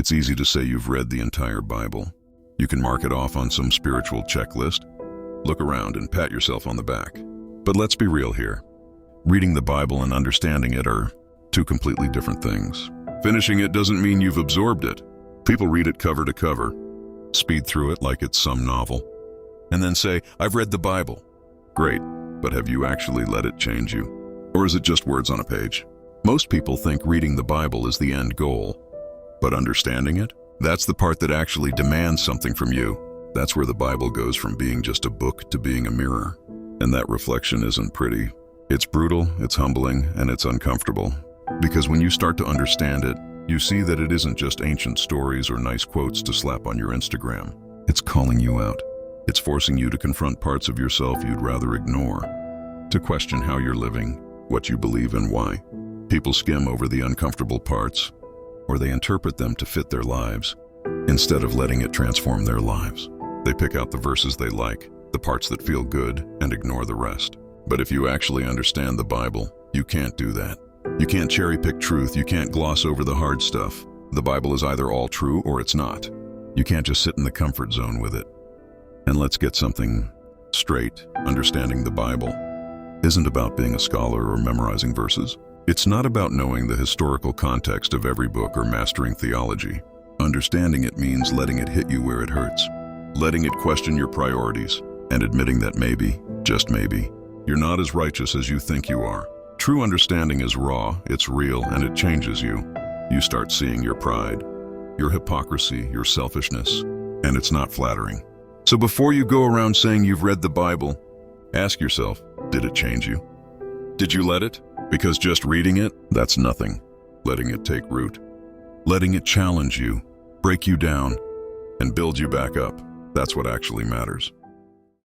It's easy to say you've read the entire Bible. You can mark it off on some spiritual checklist, look around and pat yourself on the back. But let's be real here. Reading the Bible and understanding it are two completely different things. Finishing it doesn't mean you've absorbed it. People read it cover to cover, speed through it like it's some novel, and then say, "I've read the Bible." Great, but have you actually let it change you? Or is it just words on a page? Most people think reading the Bible is the end goal, but understanding it? That's the part that actually demands something from you. That's where the Bible goes from being just a book to being a mirror. And that reflection isn't pretty. It's brutal, it's humbling, and it's uncomfortable. Because when you start to understand it, you see that it isn't just ancient stories or nice quotes to slap on your Instagram. It's calling you out. It's forcing you to confront parts of yourself you'd rather ignore, to question how you're living, what you believe and why. People skim over the uncomfortable parts, or they interpret them to fit their lives, instead of letting it transform their lives. They pick out the verses they like, the parts that feel good, and ignore the rest. But if you actually understand the Bible, you can't do that. You can't cherry-pick truth, you can't gloss over the hard stuff. The Bible is either all true or it's not. You can't just sit in the comfort zone with it. And let's get something straight. Understanding the Bible isn't about being a scholar or memorizing verses. It's not about knowing the historical context of every book or mastering theology. Understanding it means letting it hit you where it hurts, letting it question your priorities, and admitting that maybe, just maybe, you're not as righteous as you think you are. True understanding is raw, it's real, and it changes you. You start seeing your pride, your hypocrisy, your selfishness, and it's not flattering. So before you go around saying you've read the Bible, ask yourself, did it change you? Did you let it? Because just reading it, that's nothing. Letting it take root, letting it challenge you, break you down, and build you back up, that's what actually matters.